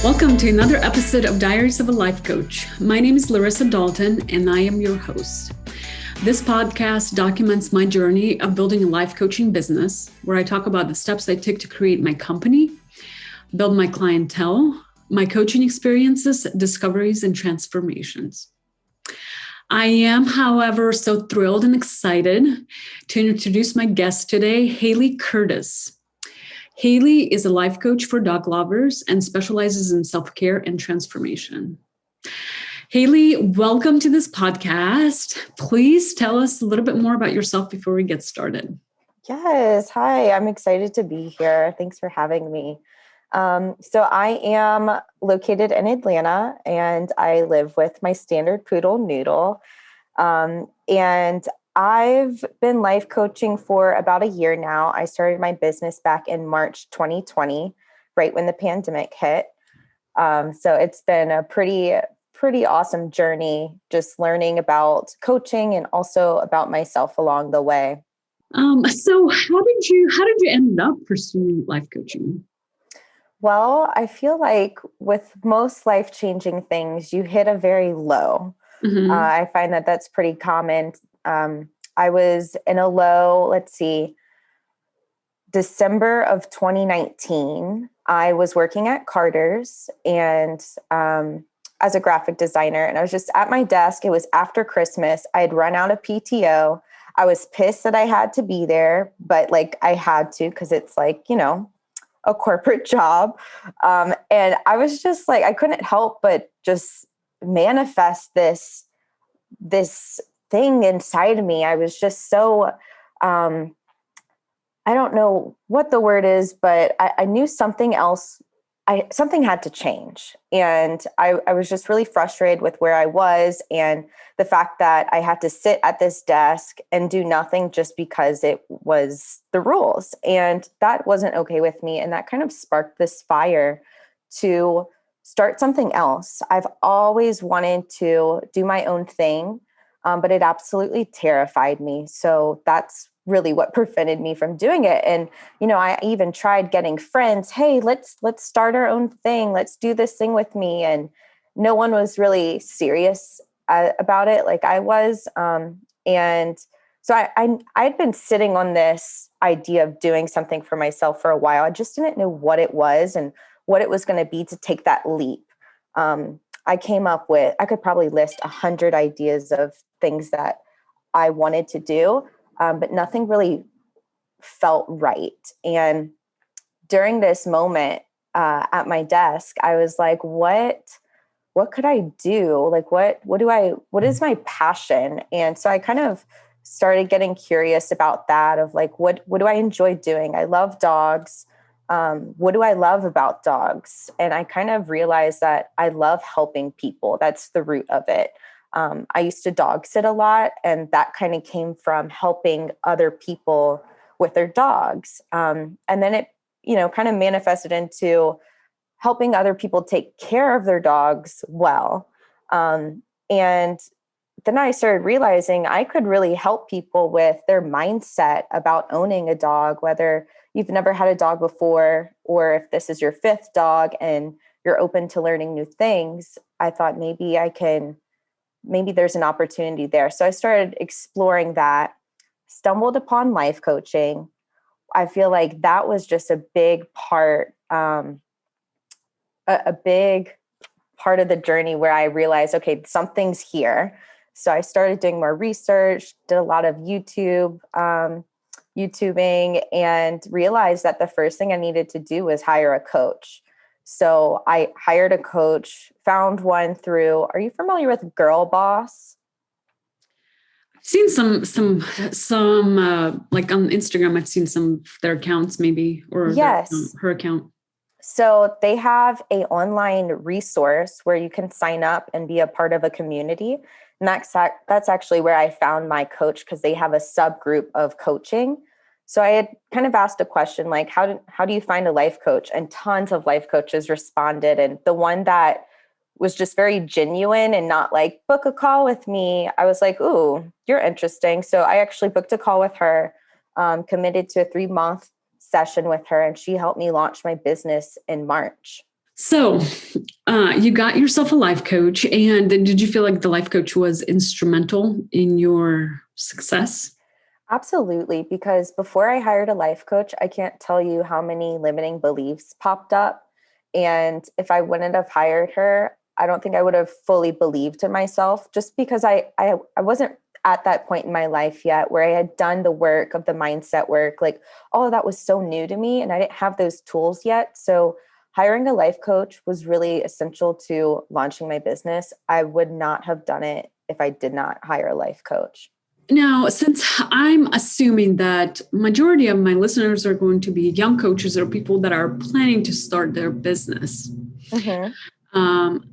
Welcome to another episode of Diaries of a Life Coach. My name is Larissa Dalton, and I am your host. This podcast documents my journey of building a life coaching business, where I talk about the steps I took to create my company, build my clientele, my coaching experiences, discoveries, and transformations. I am, however, so thrilled and excited to introduce my guest today, Hailey Curtis. Hailey is a life coach for dog lovers and specializes in self-care and transformation. Hailey, welcome to this podcast. Please tell us a little bit more about yourself before we get started. Yes. Hi, I'm excited to be here. Thanks for having me. So I am located in Atlanta and I live with my standard poodle, Noodle. And I've been life coaching for about a year now. I started my business back in March 2020, right when the pandemic hit. So it's been a pretty awesome journey, just learning about coaching and also about myself along the way. So how did you end up pursuing life coaching? Well, I feel like with most life-changing things, you hit a very low. Mm-hmm. I find that that's pretty common. I was in a low, December of 2019. I was working at Carter's and as a graphic designer, and I was just at my desk. It was after Christmas. I had run out of PTO. I was pissed that I had to be there, but I had to because it's a corporate job. And I was just I couldn't help but just manifest this thing inside of me. I was just so, I don't know what the word is, but I knew something else. Something had to change. And I was just really frustrated with where I was and the fact that I had to sit at this desk and do nothing just because it was the rules. And that wasn't okay with me. And that kind of sparked this fire to start something else. I've always wanted to do my own thing, but it absolutely terrified me. So that's really what prevented me from doing it. And, I even tried getting friends. Hey, let's start our own thing. Let's do this thing with me. And no one was really serious about it like I was. And so I'd been sitting on this idea of doing something for myself for a while. I just didn't know what it was and what it was going to be to take that leap. I came up with, I could probably list 100 ideas of things that I wanted to do, but nothing really felt right. And during this moment at my desk, I was like, what could I do? What is my passion? And so I kind of started getting curious about that of what do I enjoy doing? I love dogs. What do I love about dogs? And I kind of realized that I love helping people. That's the root of it. I used to dog sit a lot, and that kind of came from helping other people with their dogs. And then it, kind of manifested into helping other people take care of their dogs well. And then I started realizing I could really help people with their mindset about owning a dog, whether you've never had a dog before, or if this is your 5th dog and you're open to learning new things. I thought maybe there's an opportunity there. So I started exploring that, stumbled upon life coaching. I feel like that was just a big part, a big part of the journey where I realized, okay, something's here. So I started doing more research, did a lot of YouTubing, and realized that the first thing I needed to do was hire a coach. So I hired a coach, found one through, are you familiar with Girl Boss? I've seen some like on Instagram, I've seen some of their accounts maybe, or yes, her account. So they have an online resource where you can sign up and be a part of a community. And that's actually where I found my coach, because they have a subgroup of coaching. So I had kind of asked a question like, how do you find a life coach? And tons of life coaches responded. And the one that was just very genuine and not like, book a call with me, I was like, ooh, you're interesting. So I actually booked a call with her, committed to a 3-month session with her, and she helped me launch my business in March. So you got yourself a life coach, and did you feel like the life coach was instrumental in your success? Absolutely. Because before I hired a life coach, I can't tell you how many limiting beliefs popped up. And if I wouldn't have hired her, I don't think I would have fully believed in myself, just because I wasn't at that point in my life yet where I had done the work of the mindset work. Like all of that was so new to me and I didn't have those tools yet. So hiring a life coach was really essential to launching my business. I would not have done it if I did not hire a life coach. Now, since I'm assuming that majority of my listeners are going to be young coaches or people that are planning to start their business, Mm-hmm. um,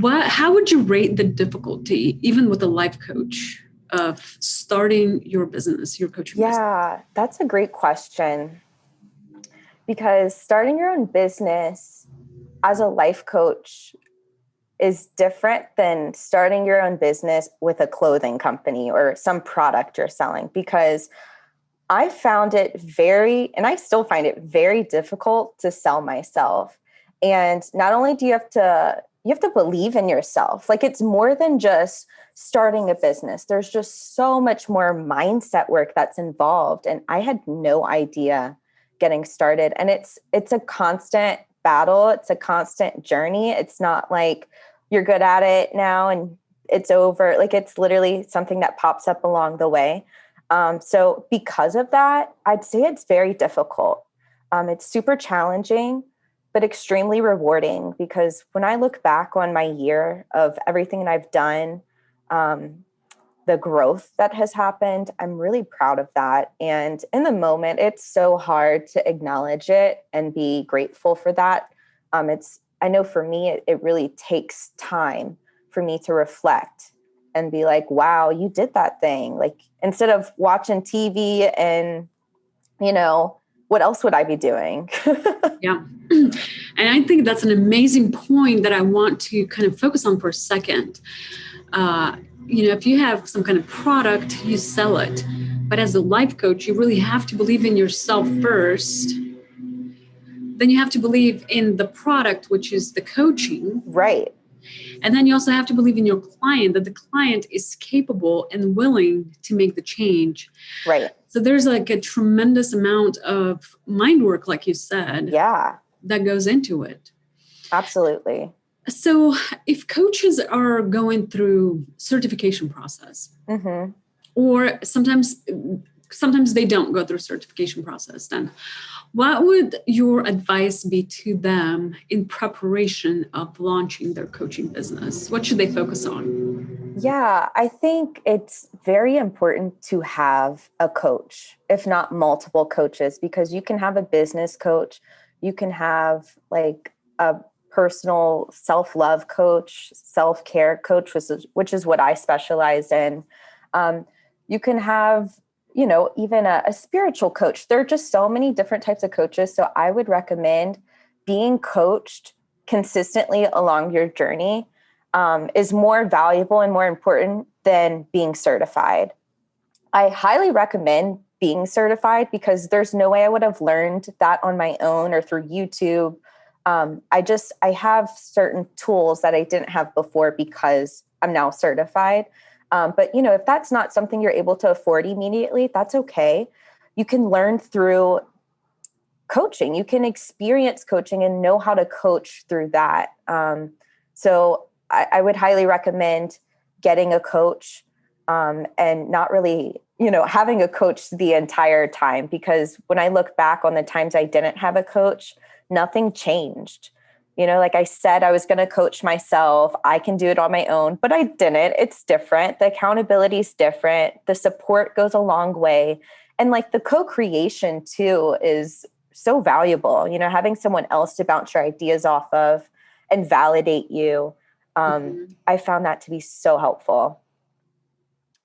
how would you rate the difficulty, even with a life coach, of starting your business, your coaching business? Yeah, that's a great question, because starting your own business as a life coach is different than starting your own business with a clothing company or some product you're selling, because I found it and I still find it very difficult to sell myself. And not only do you have to believe in yourself. Like it's more than just starting a business. There's just so much more mindset work that's involved. And I had no idea getting started. And it's a constant battle. It's a constant journey. It's not like you're good at it now and it's over. Like it's literally something that pops up along the way. So because of that, I'd say it's very difficult. It's super challenging, but extremely rewarding, because when I look back on my year of everything that I've done, the growth that has happened, I'm really proud of that. And in the moment, it's so hard to acknowledge it and be grateful for that. I know for me, it really takes time for me to reflect and be like, wow, you did that thing. Like instead of watching TV and, what else would I be doing? Yeah. And I think that's an amazing point that I want to kind of focus on for a second. If you have some kind of product, you sell it. But as a life coach, you really have to believe in yourself first. Then you have to believe in the product, which is the coaching. Right. And then you also have to believe in your client, that the client is capable and willing to make the change. Right. So there's like a tremendous amount of mind work, like you said, Yeah, that goes into it. absolutely. So if coaches are going through certification process, Mm-hmm. or sometimes they don't go through certification process, then what would your advice be to them in preparation of launching their coaching business? What should they focus on? Yeah, I think it's very important to have a coach, if not multiple coaches, because you can have a business coach, you can have like a personal self-love coach, self-care coach, which is what I specialize in. You can have, even a spiritual coach. There are just so many different types of coaches. So I would recommend being coached consistently along your journey is more valuable and more important than being certified. I highly recommend being certified, because there's no way I would have learned that on my own or through YouTube. I have certain tools that I didn't have before because I'm now certified. But if that's not something you're able to afford immediately, that's okay. You can learn through coaching. You can experience coaching and know how to coach through that. So I would highly recommend getting a coach, and not really, having a coach the entire time, because when I look back on the times I didn't have a coach, nothing changed. Like I said, I was going to coach myself. I can do it on my own, but I didn't. It's different. The accountability is different. The support goes a long way. And like the co-creation too is so valuable, having someone else to bounce your ideas off of and validate you. I found that to be so helpful.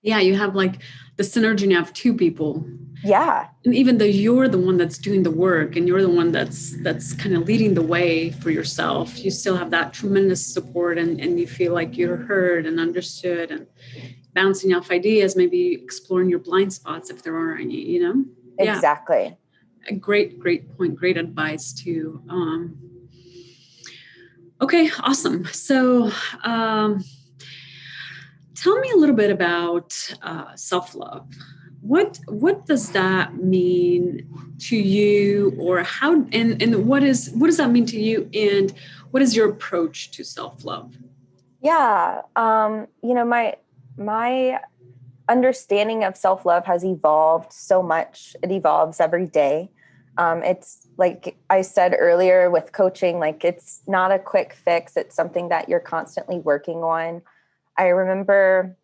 Yeah, you have like the synergy, and you have two people. Yeah, And even though you're the one that's doing the work and you're the one that's kind of leading the way for yourself, you still have that tremendous support, and you feel like you're heard and understood, and bouncing off ideas, maybe exploring your blind spots if there are any. Yeah. exactly. A great point, great advice too. Okay, awesome. So, tell me a little bit about self-love. What does that mean to you, or how, and what does that mean to you, and what is your approach to self-love? Yeah. My understanding of self-love has evolved so much. It evolves every day. It's like I said earlier with coaching, like it's not a quick fix. It's something that you're constantly working on. I remember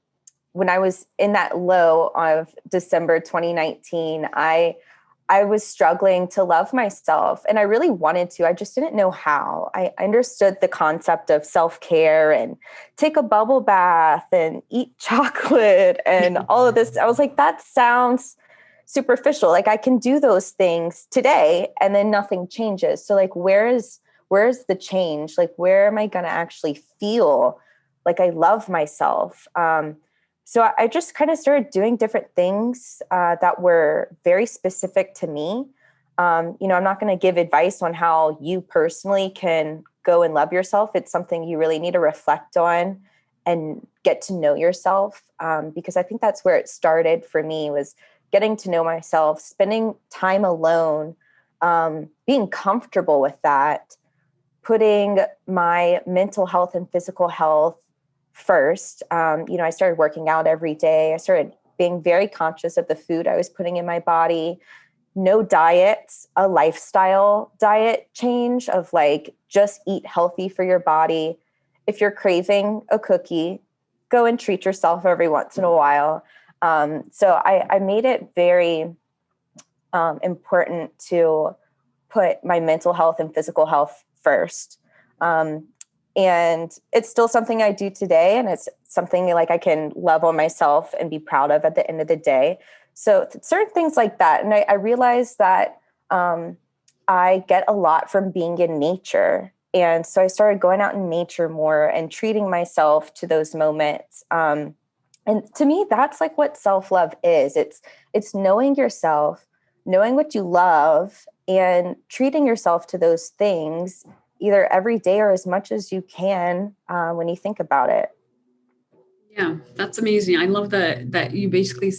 when I was in that low of December 2019, I was struggling to love myself, and I really wanted to. I just didn't know how. I understood the concept of self-care and take a bubble bath and eat chocolate and all of this. I was like, that sounds superficial. Like I can do those things today and then nothing changes. So like where's the change? Like where am I going to actually feel like I love myself? So I just kind of started doing different things that were very specific to me. I'm not going to give advice on how you personally can go and love yourself. It's something you really need to reflect on and get to know yourself, because I think that's where it started for me, was getting to know myself, spending time alone, being comfortable with that, putting my mental health and physical health first. I started working out every day. I started being very conscious of the food I was putting in my body. No diets, a lifestyle diet change of like just eat healthy for your body. If you're craving a cookie, go and treat yourself every once in a while. So I made it very important to put my mental health and physical health first. And it's still something I do today. And it's something like I can love on myself and be proud of at the end of the day. So certain things like that. And I realized that I get a lot from being in nature. And so I started going out in nature more and treating myself to those moments. And to me, that's like what self-love is. It's knowing yourself, knowing what you love, and treating yourself to those things either every day or as much as you can when you think about it. Yeah, that's amazing. I love that you basically,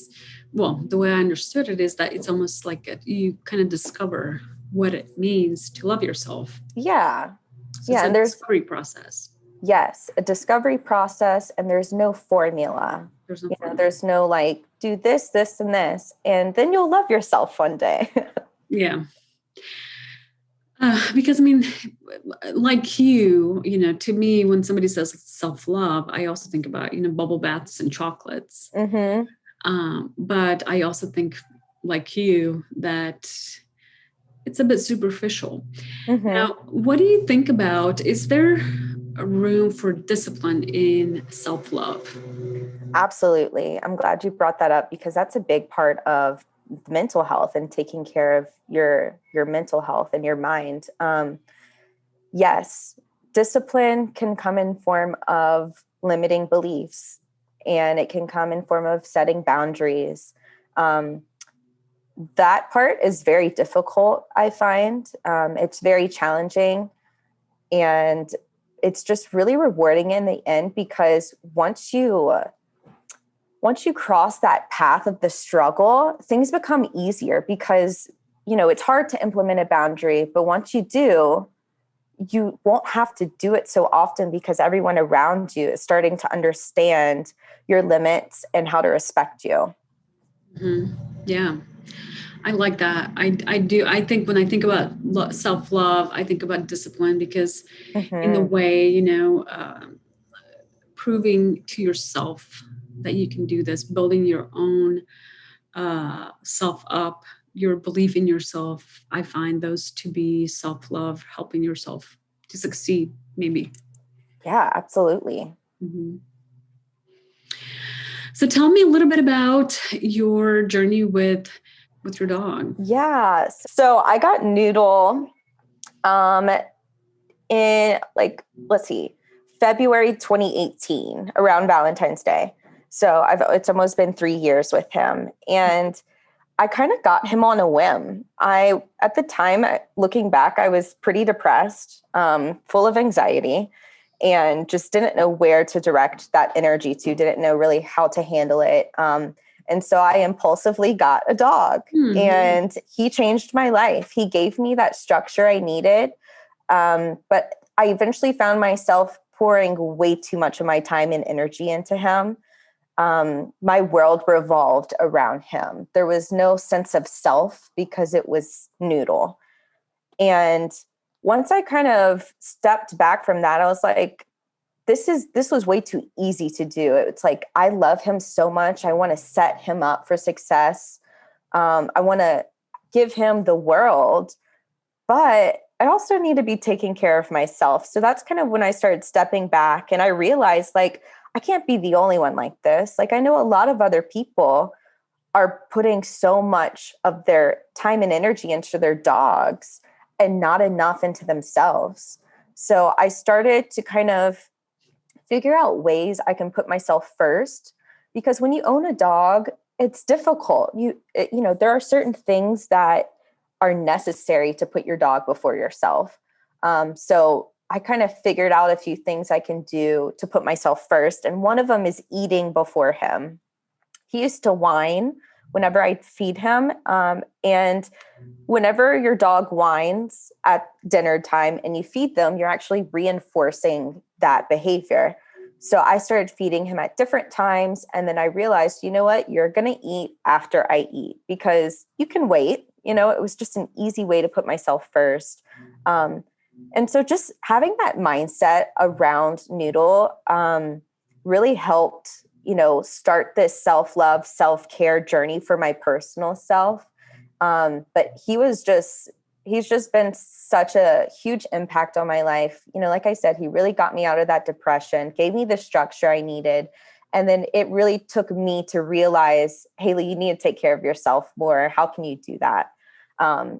well, the way I understood it is that it's almost like you kind of discover what it means to love yourself. Yeah. So it's Yeah. a And discovery process. yes, a discovery process, and there's no formula. There's no There's no like, do this, this, and this, and then you'll love yourself one day. Yeah. Because I mean, like to me, when somebody says self-love, I also think about, bubble baths and chocolates. Mm-hmm. But I also think, like you, that it's a bit superficial. Mm-hmm. Now, what do you think about, is there a room for discipline in self-love? Absolutely. I'm glad you brought that up, because that's a big part of mental health and taking care of your mental health and your mind. Yes, discipline can come in form of limiting beliefs, and it can come in form of setting boundaries. Um, that part is very difficult, I find. It's very challenging, and it's just really rewarding in the end, because once you cross that path of the struggle, things become easier, because, it's hard to implement a boundary, but once you do, you won't have to do it so often, because everyone around you is starting to understand your limits and how to respect you. Mm-hmm. Yeah. I like that. I do. I think when I think about self-love, I think about discipline, because in the Mm-hmm. way, proving to yourself that you can do this, building your own self up, your belief in yourself. I find those to be self-love, helping yourself to succeed, maybe. Yeah, absolutely. Mhm. So tell me a little bit about your journey with your dog. Yeah. So I got Noodle um, in like, let's see, February 2018, around Valentine's Day. So it's almost been 3 years with him. And I kind of got him on a whim. At the time, looking back, I was pretty depressed, full of anxiety, and just didn't know where to direct that energy to, didn't know really how to handle it. And so I impulsively got a dog, and he changed my life. He gave me that structure I needed. But I eventually found myself pouring way too much of my time and energy into him. My world revolved around him. There was no sense of self because it was Noodle. And once I kind of stepped back from that, I was like, this was way too easy to do. It's like, I love him so much. I want to set him up for success. I want to give him the world, but I also need to be taking care of myself. So that's kind of when I started stepping back, and I realized, like, I can't be the only one like this. Like, I know a lot of other people are putting so much of their time and energy into their dogs and not enough into themselves. So I started to kind of figure out ways I can put myself first, because when you own a dog, it's difficult. There are certain things that are necessary to put your dog before yourself. So I kind of figured out a few things I can do to put myself first. And one of them is eating before him. He used to whine whenever I'd feed him. And whenever your dog whines at dinner time and you feed them, you're actually reinforcing that behavior. So I started feeding him at different times. And then I realized, you know what, you're going to eat after I eat, because you can wait. It was just an easy way to put myself first. And so just having that mindset around Noodle really helped, start this self-love, self-care journey for my personal self. But he's just been such a huge impact on my life. Like I said, he really got me out of that depression, gave me the structure I needed. And then it really took me to realize, Hailey, you need to take care of yourself more. How can you do that?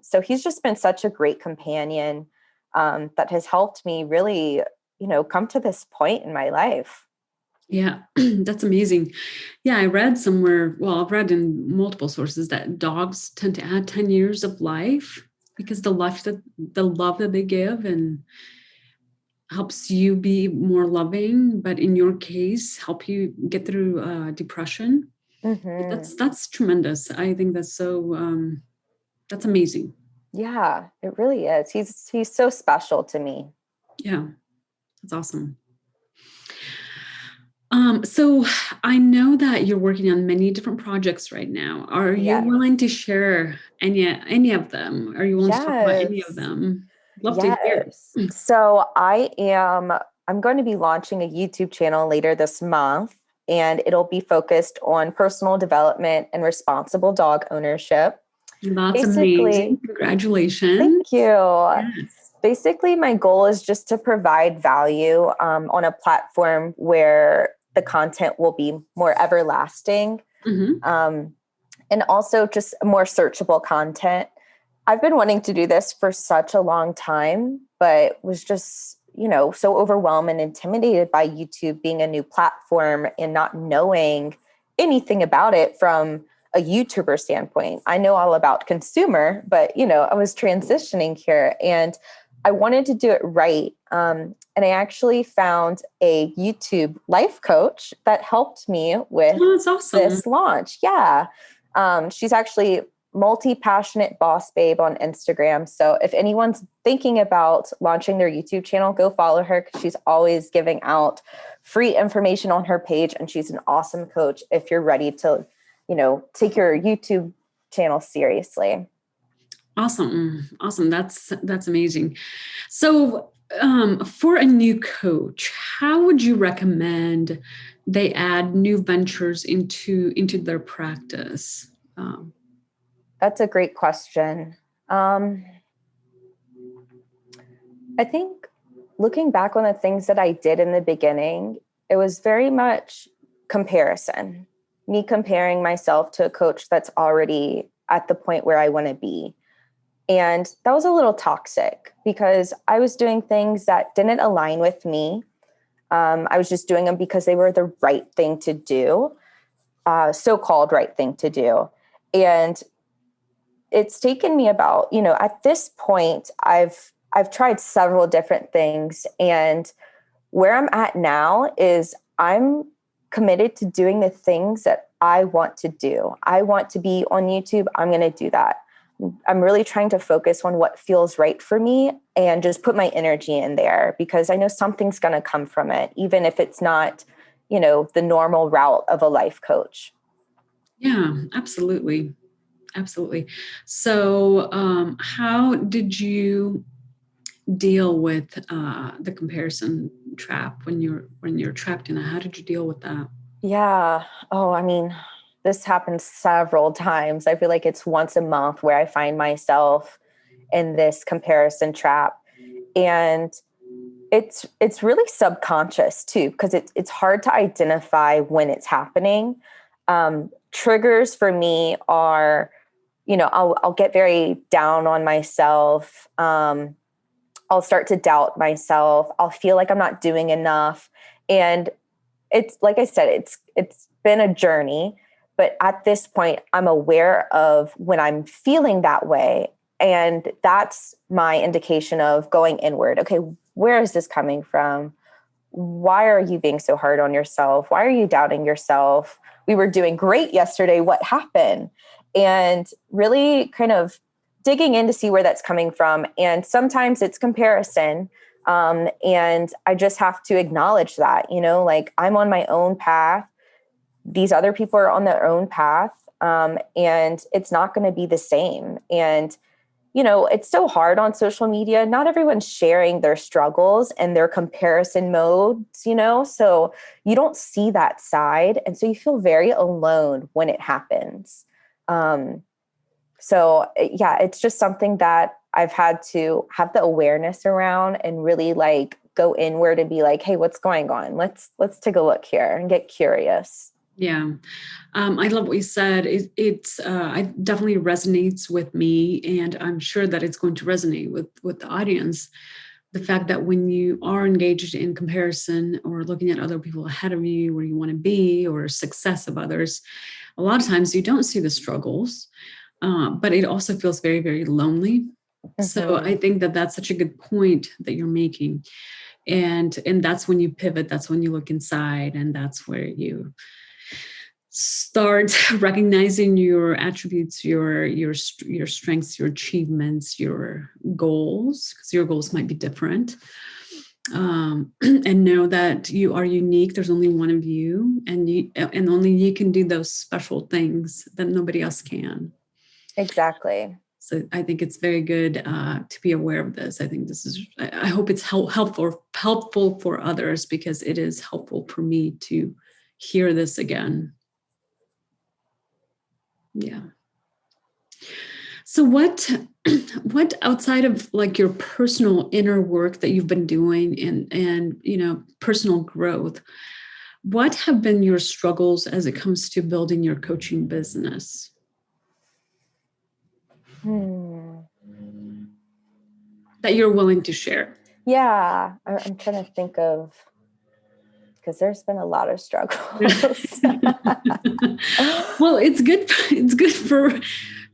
So he's just been such a great companion that has helped me really, come to this point in my life. Yeah, that's amazing. Yeah, I read somewhere, I've read in multiple sources that dogs tend to add 10 years of life because the love that they give and helps you be more loving, but in your case, help you get through depression. That's tremendous. I think that's so, that's amazing. Yeah, it really is. He's so special to me. Yeah, that's awesome. So I know that you're working on many different projects right now. Are you willing to share any of them? Are you willing to talk about any of them? Love to hear. So I'm going to be launching a YouTube channel later this month, and it'll be focused on personal development and responsible dog ownership. That's amazing. Congratulations. Thank you. Yes. Basically, my goal is just to provide value on a platform where the content will be more everlasting, and also just more searchable content. I've been wanting to do this for such a long time, but was just, so overwhelmed and intimidated by YouTube being a new platform and not knowing anything about it from a YouTuber standpoint. I know all about consumer, but, I was transitioning here and I wanted to do it right. And I actually found a YouTube life coach that helped me with this launch. Yeah. She's actually multi-passionate boss babe on Instagram. So if anyone's thinking about launching their YouTube channel, go follow her, because she's always giving out free information on her page. And she's an awesome coach if you're ready to, take your YouTube channel seriously. Awesome. That's amazing. So for a new coach, how would you recommend they add new ventures into their practice? That's a great question. I think looking back on the things that I did in the beginning, it was very much comparison, me comparing myself to a coach that's already at the point where I want to be. And that was a little toxic because I was doing things that didn't align with me. I was just doing them because they were the right thing to do, so-called right thing to do. And it's taken me about, at this point, I've tried several different things, and where I'm at now is I'm committed to doing the things that I want to do. I want to be on YouTube. I'm going to do that. I'm really trying to focus on what feels right for me and just put my energy in there, because I know something's going to come from it, even if it's not, the normal route of a life coach. Yeah, absolutely. Absolutely. So, how did you deal with the comparison trap when you're trapped in it? How did you deal with that? Yeah. Oh, I mean, this happens several times. I feel like it's once a month where I find myself in this comparison trap. And it's really subconscious too, because it's hard to identify when it's happening. Triggers for me are, I'll get very down on myself. I'll start to doubt myself. I'll feel like I'm not doing enough. And it's like I said, it's been a journey, but at this point, I'm aware of when I'm feeling that way. And that's my indication of going inward. Okay, where is this coming from? Why are you being so hard on yourself? Why are you doubting yourself? We were doing great yesterday. What happened? And really kind of digging in to see where that's coming from. And sometimes it's comparison. And I just have to acknowledge that, like I'm on my own path. These other people are on their own path. And it's not going to be the same. And it's so hard on social media. Not everyone's sharing their struggles and their comparison modes, so you don't see that side. And so you feel very alone when it happens. So yeah, it's just something that I've had to have the awareness around and really like go inward and be like, hey, what's going on? Let's take a look here and get curious. Yeah. I love what you said. It's it definitely resonates with me, and I'm sure that it's going to resonate with the audience. The fact that when you are engaged in comparison or looking at other people ahead of you, where you want to be, or success of others, a lot of times you don't see the struggles, but it also feels very, very lonely. Mm-hmm. So I think that that's such a good point that you're making. And that's when you pivot, that's when you look inside, and that's where you start recognizing your attributes, your strengths, your achievements, your goals, because your goals might be different. And know that you are unique. There's only one of you, and only you can do those special things that nobody else can. Exactly. So I think it's very good to be aware of this. I think this is, I hope it's helpful for others, because it is helpful for me to hear this again. Yeah. So what outside of like your personal inner work that you've been doing and personal growth, what have been your struggles as it comes to building your coaching business? That you're willing to share? Yeah, I'm trying to think of, because there's been a lot of struggles. Well, it's good. It's good for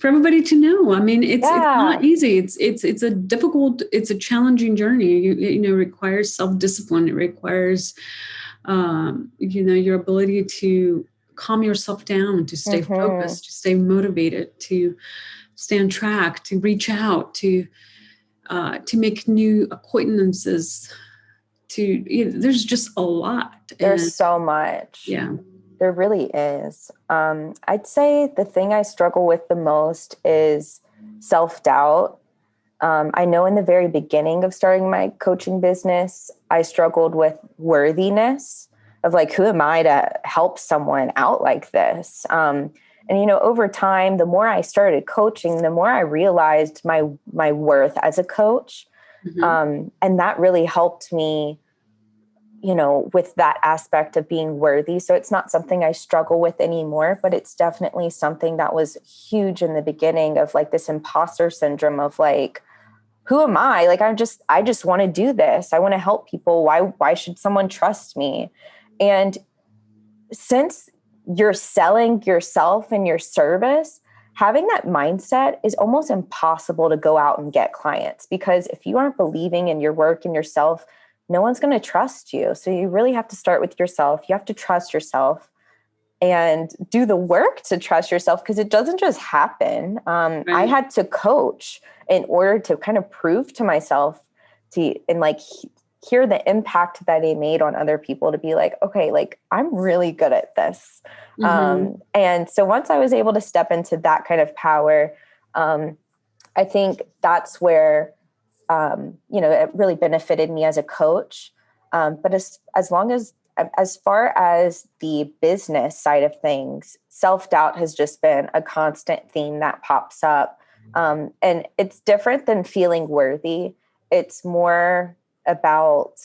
everybody to know. I mean, it's not easy. It's a difficult, it's a challenging journey. It requires self-discipline. It requires, your ability to calm yourself down, to stay focused, to stay motivated, to stay on track, to reach out, to make new acquaintances. There's just a lot. There's so much. Yeah. There really is. I'd say the thing I struggle with the most is self-doubt. I know in the very beginning of starting my coaching business, I struggled with worthiness of like, who am I to help someone out like this? And over time, the more I started coaching, the more I realized my worth as a coach. Mm-hmm. And that really helped me, with that aspect of being worthy. So it's not something I struggle with anymore, but it's definitely something that was huge in the beginning of like this imposter syndrome of like, who am I? Like, I just want to do this. I want to help people. Why should someone trust me? And since you're selling yourself and your service, having that mindset is almost impossible to go out and get clients, because if you aren't believing in your work and yourself, no one's going to trust you. So you really have to start with yourself. You have to trust yourself and do the work to trust yourself, because it doesn't just happen. Right. I had to coach in order to kind of prove to myself and like hear the impact that it made on other people, to be like, okay, like I'm really good at this. And so once I was able to step into that kind of power, I think that's where, it really benefited me as a coach. But as far as the business side of things, self-doubt has just been a constant theme that pops up. And it's different than feeling worthy. It's more about,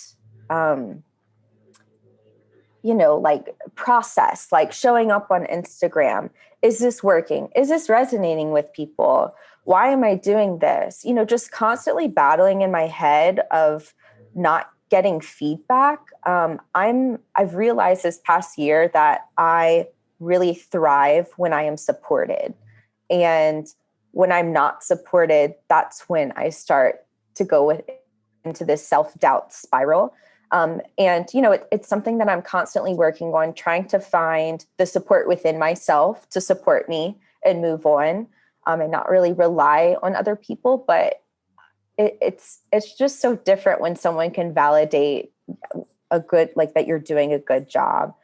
like process, like showing up on Instagram. Is this working? Is this resonating with people? Why am I doing this? Just constantly battling in my head of not getting feedback. I've realized this past year that I really thrive when I am supported. And when I'm not supported, that's when I start to go into this self-doubt spiral. It's something that I'm constantly working on, trying to find the support within myself to support me and move on, and not really rely on other people. But it's just so different when someone can validate that you're doing a good job.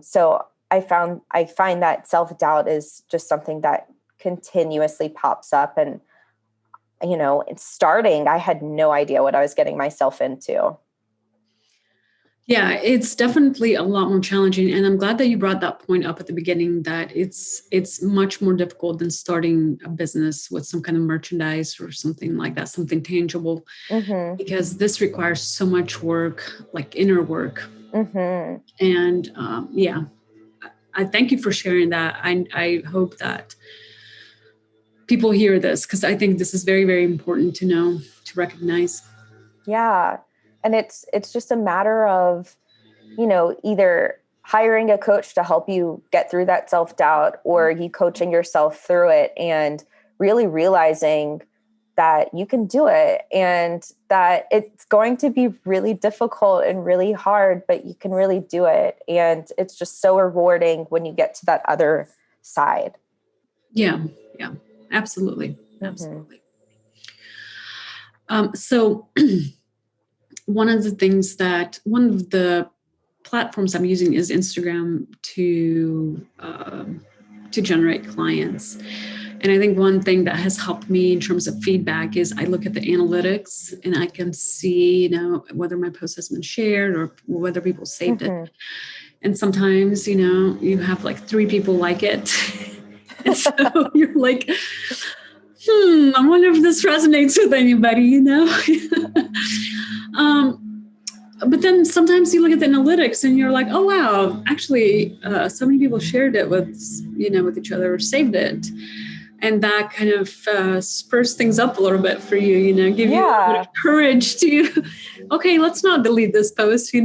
So I find that self-doubt is just something that continuously pops up. And, it's starting, I had no idea what I was getting myself into. Yeah, it's definitely a lot more challenging. And I'm glad that you brought that point up at the beginning, that it's much more difficult than starting a business with some kind of merchandise or something like that, something tangible, because this requires so much work, like inner work. And I thank you for sharing that. I hope that people hear this, because I think this is very, very important to know, to recognize. Yeah. And it's just a matter of, either hiring a coach to help you get through that self-doubt, or you coaching yourself through it and really realizing that you can do it, and that it's going to be really difficult and really hard, but you can really do it. And it's just so rewarding when you get to that other side. Yeah, absolutely. Absolutely. So one of the platforms I'm using is Instagram to generate clients. And I think one thing that has helped me in terms of feedback is I look at the analytics and I can see, whether my post has been shared or whether people saved it. And sometimes, you have like 3 people like it. And so you're like, I wonder if this resonates with anybody, But then sometimes you look at the analytics and you're like, oh, wow, actually, so many people shared it with each other or saved it. And that kind of spurs things up a little bit for you, give you a little bit of courage to, okay, let's not delete this post, But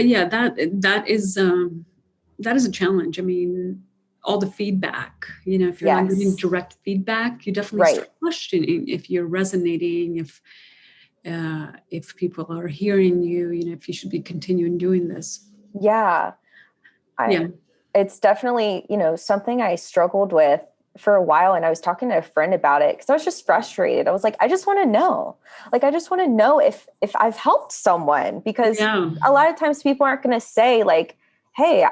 yeah, that is a challenge. I mean, all the feedback, if you're not getting direct feedback, you definitely start questioning if you're resonating, if people are hearing you, if you should be continuing doing this. Yeah. It's definitely, something I struggled with for a while. And I was talking to a friend about it because I was just frustrated. I was like, I just want to know. Like, I just want to know if I've helped someone, because a lot of times people aren't going to say like, hey,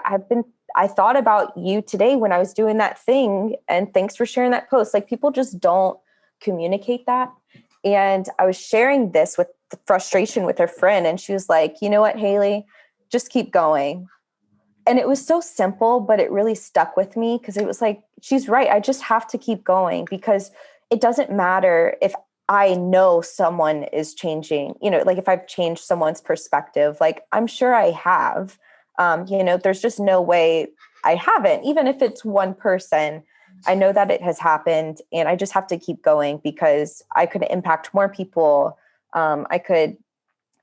I thought about you today when I was doing that thing, and thanks for sharing that post. Like, people just don't communicate that. And I was sharing this with the frustration with her friend, and she was like, you know what, Hailey, just keep going. And it was so simple, but it really stuck with me, because it was like, she's right. I just have to keep going, because it doesn't matter if I know someone is changing, like if I've changed someone's perspective, like I'm sure I have, there's just no way I haven't. Even if it's one person, I know that it has happened, and I just have to keep going, because I could impact more people. I could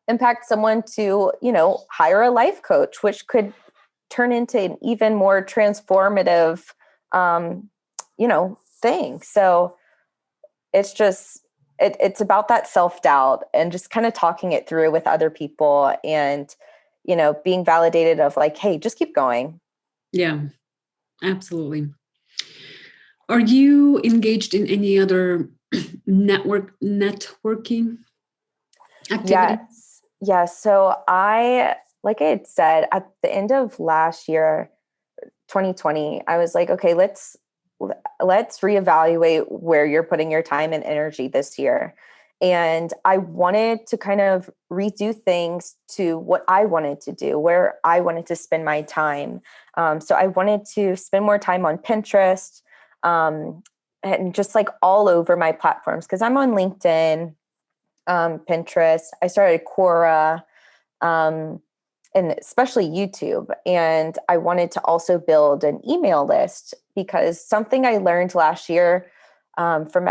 impact someone to, hire a life coach, which could turn into an even more transformative, thing. So it's just, it's about that self-doubt and just kind of talking it through with other people and, being validated of like, hey, just keep going. Yeah, absolutely. Are you engaged in any other networking activity? Yes. So like I had said, at the end of last year, 2020, I was like, okay, let's reevaluate where you're putting your time and energy this year. And I wanted to kind of redo things to what I wanted to do, where I wanted to spend my time. So I wanted to spend more time on Pinterest, and just like all over my platforms, because I'm on LinkedIn, Pinterest. I started Quora, and especially YouTube. And I wanted to also build an email list, because something I learned last year, from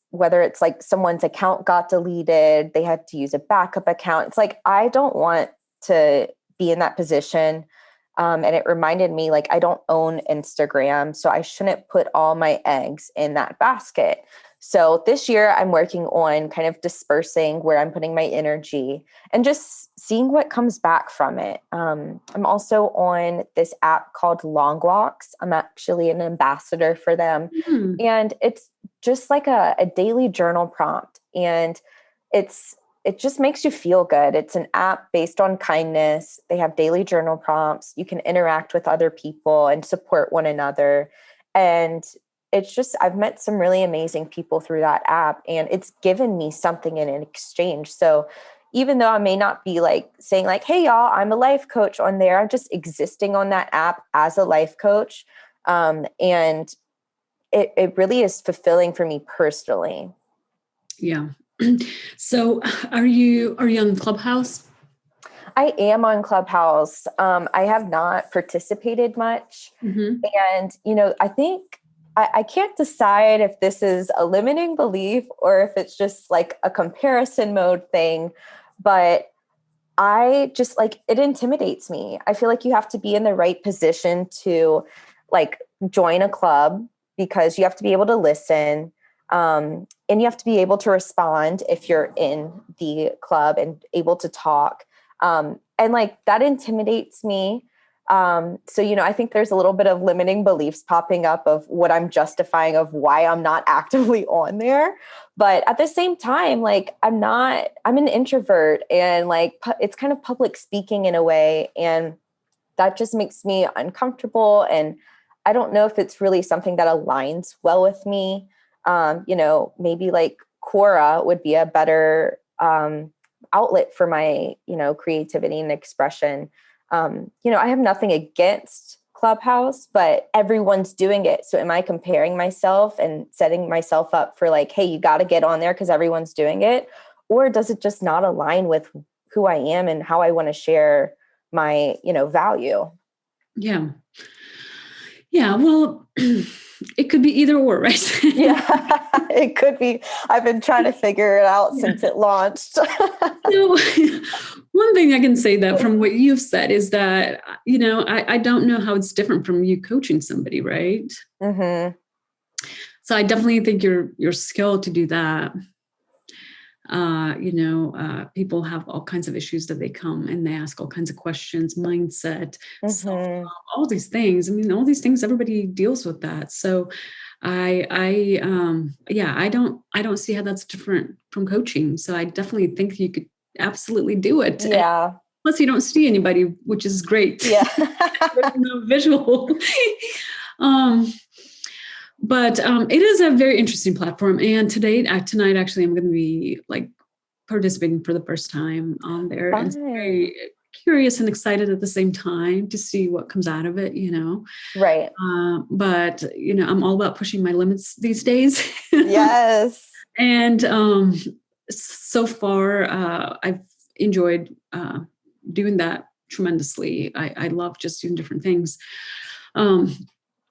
whether it's like someone's account got deleted, they had to use a backup account. It's like, I don't want to be in that position. And it reminded me, like, I don't own Instagram, so I shouldn't put all my eggs in that basket. So this year I'm working on kind of dispersing where I'm putting my energy and just seeing what comes back from it. I'm also on this app called Long Walks. I'm actually an ambassador for them. Hmm. And it's just like a daily journal prompt. And it just makes you feel good. It's an app based on kindness. They have daily journal prompts. You can interact with other people and support one another. And it's just, I've met some really amazing people through that app, and it's given me something in exchange. So even though I may not be like saying like, hey y'all, I'm a life coach on there, I'm just existing on that app as a life coach. And it really is fulfilling for me personally. Yeah. So are you on Clubhouse? I am on Clubhouse. I have not participated much. Mm-hmm. And, I think I can't decide if this is a limiting belief or if it's just like a comparison mode thing. But I just like, it intimidates me. I feel like you have to be in the right position to like join a club, because you have to be able to listen. And you have to be able to respond if you're in the club and able to talk. And like that intimidates me. So, I think there's a little bit of limiting beliefs popping up of what I'm justifying of why I'm not actively on there. But at the same time, like I'm an introvert, and like it's kind of public speaking in a way. And that just makes me uncomfortable. And I don't know if it's really something that aligns well with me. Maybe like Quora would be a better outlet for my, creativity and expression. I have nothing against Clubhouse, but everyone's doing it. So am I comparing myself and setting myself up for like, hey, you got to get on there because everyone's doing it? Or does it just not align with who I am and how I want to share my, value? Yeah. Yeah. Well, it could be either or, right? Yeah, it could be. I've been trying to figure it out since it launched. One thing I can say that from what you've said is that, I don't know how it's different from you coaching somebody, right? Mm-hmm. So I definitely think your skill to do that. People have all kinds of issues that they come and they ask all kinds of questions, mindset, self-love, all these things. I mean, all these things, everybody deals with that. So I don't see how that's different from coaching. So I definitely think you could absolutely do it. Yeah. And plus you don't see anybody, which is great. Yeah. There's no visual. But it is a very interesting platform. And tonight, actually, I'm going to be like participating for the first time on there. Fun. And very curious and excited at the same time to see what comes out of it, Right. But, I'm all about pushing my limits these days. Yes. And so far, I've enjoyed doing that tremendously. I love just doing different things.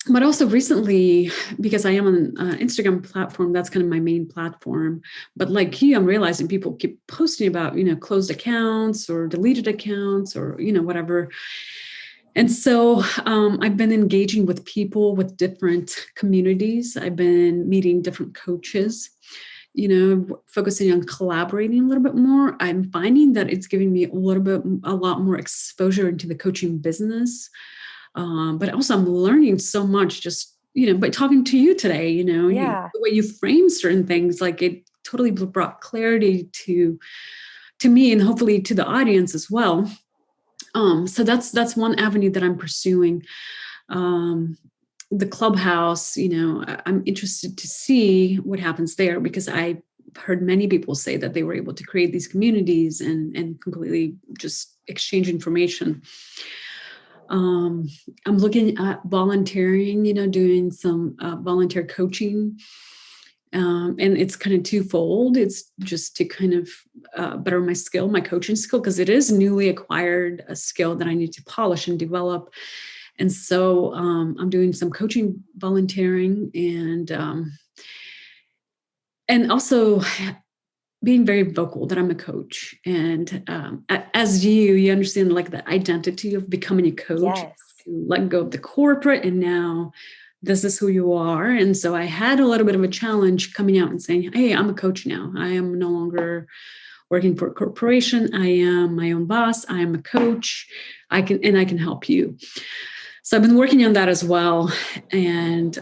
But also recently, because I am on an Instagram platform, that's kind of my main platform. But like you, I'm realizing people keep posting about, closed accounts or deleted accounts or, whatever. And so I've been engaging with people with different communities. I've been meeting different coaches, focusing on collaborating a little bit more. I'm finding that it's giving me a lot more exposure into the coaching business. But also I'm learning so much just, by talking to you today, Yeah. the way you frame certain things, like it totally brought clarity to me and hopefully to the audience as well. So that's one avenue that I'm pursuing. The clubhouse, I'm interested to see what happens there, because I heard many people say that they were able to create these communities and completely just exchange information. I'm looking at volunteering, doing some volunteer coaching. And it's kind of twofold. It's just to kind of better my coaching skill, because it is newly acquired a skill that I need to polish and develop. And so I'm doing some coaching volunteering and also being very vocal that I'm a coach. And as you understand, like the identity of becoming a coach, Yes. to let go of the corporate, and now this is who you are. And so I had a little bit of a challenge coming out and saying, hey, I'm a coach now. I am no longer working for a corporation. I am my own boss. I am a coach. I can help you. So I've been working on that as well. And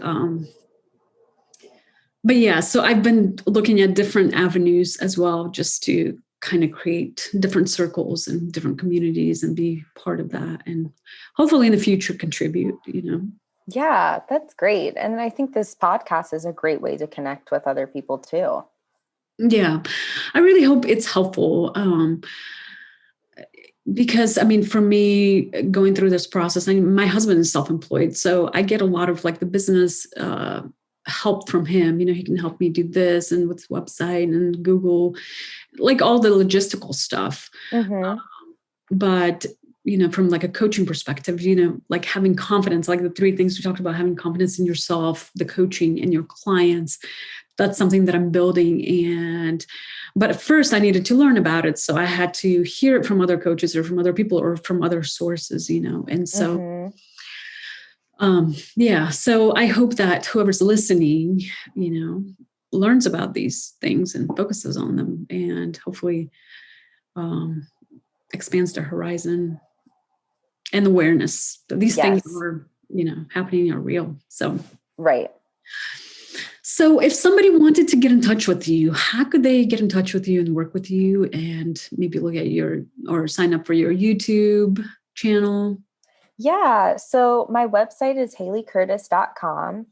but yeah, so I've been looking at different avenues as well, just to kind of create different circles and different communities and be part of that, and hopefully in the future contribute. Yeah, that's great. And I think this podcast is a great way to connect with other people too. Yeah, I really hope it's helpful. Because for me, going through this process, my husband is self-employed, so I get a lot of like the business help from him. He can help me do this and with website and Google, like all the logistical stuff. Mm-hmm. But from like a coaching perspective, like having confidence, like the three things we talked about, having confidence in yourself, the coaching, and your clients, that's something that I'm building. But at first I needed to learn about it. So I had to hear it from other coaches or from other people or from other sources, and so, yeah, so I hope that whoever's listening, learns about these things and focuses on them, and hopefully expands their horizon and awareness that these things are, happening, are real. So, right. So if somebody wanted to get in touch with you, how could they get in touch with you and work with you and maybe look at or sign up for your YouTube channel? Yeah. So my website is haileycurtis.com.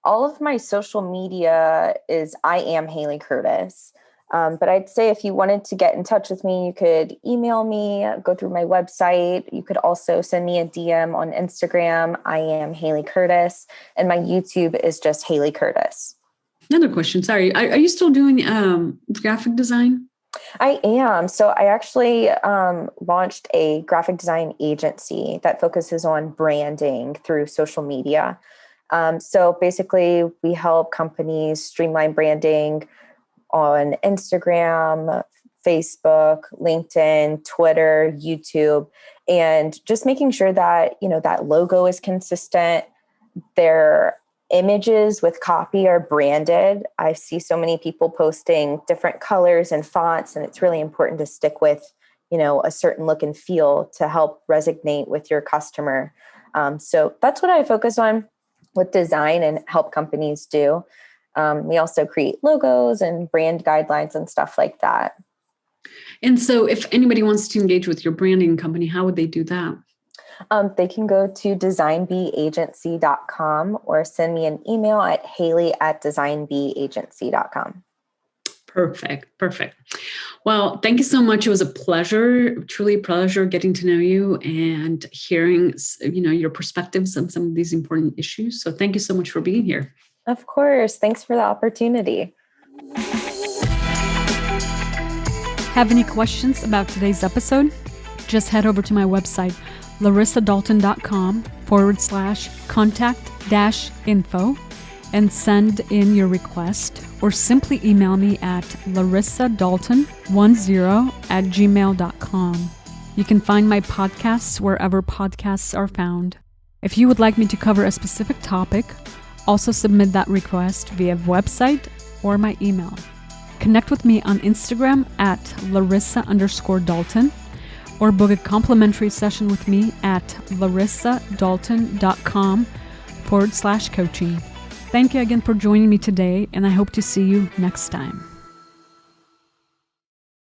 All of my social media is I am Hailey Curtis. But I'd say if you wanted to get in touch with me, you could email me, go through my website. You could also send me a DM on Instagram. I am Hailey Curtis. And my YouTube is just Hailey Curtis. Another question. Sorry. Are you still doing graphic design? I am. So I actually launched a graphic design agency that focuses on branding through social media. So basically, we help companies streamline branding on Instagram, Facebook, LinkedIn, Twitter, YouTube, and just making sure that, that logo is consistent. Their images with copy are branded. I see so many people posting different colors and fonts, and it's really important to stick with, a certain look and feel to help resonate with your customer. So that's what I focus on with design and help companies do. We also create logos and brand guidelines and stuff like that. And so if anybody wants to engage with your branding company, how would they do that? They can go to designbagency.com or send me an email at hailey@designbagency.com. Perfect. Well, thank you so much. It was a pleasure, truly a pleasure getting to know you and hearing, your perspectives on some of these important issues. So thank you so much for being here. Of course. Thanks for the opportunity. Have any questions about today's episode? Just head over to my website, larissadalton.com/contact-info and send in your request, or simply email me at larissadalton10@gmail.com. You can find my podcasts wherever podcasts are found. If you would like me to cover a specific topic, also submit that request via website or my email. Connect with me on Instagram at Larissa_Dalton or book a complimentary session with me at larissadalton.com/coaching. Thank you again for joining me today, and I hope to see you next time.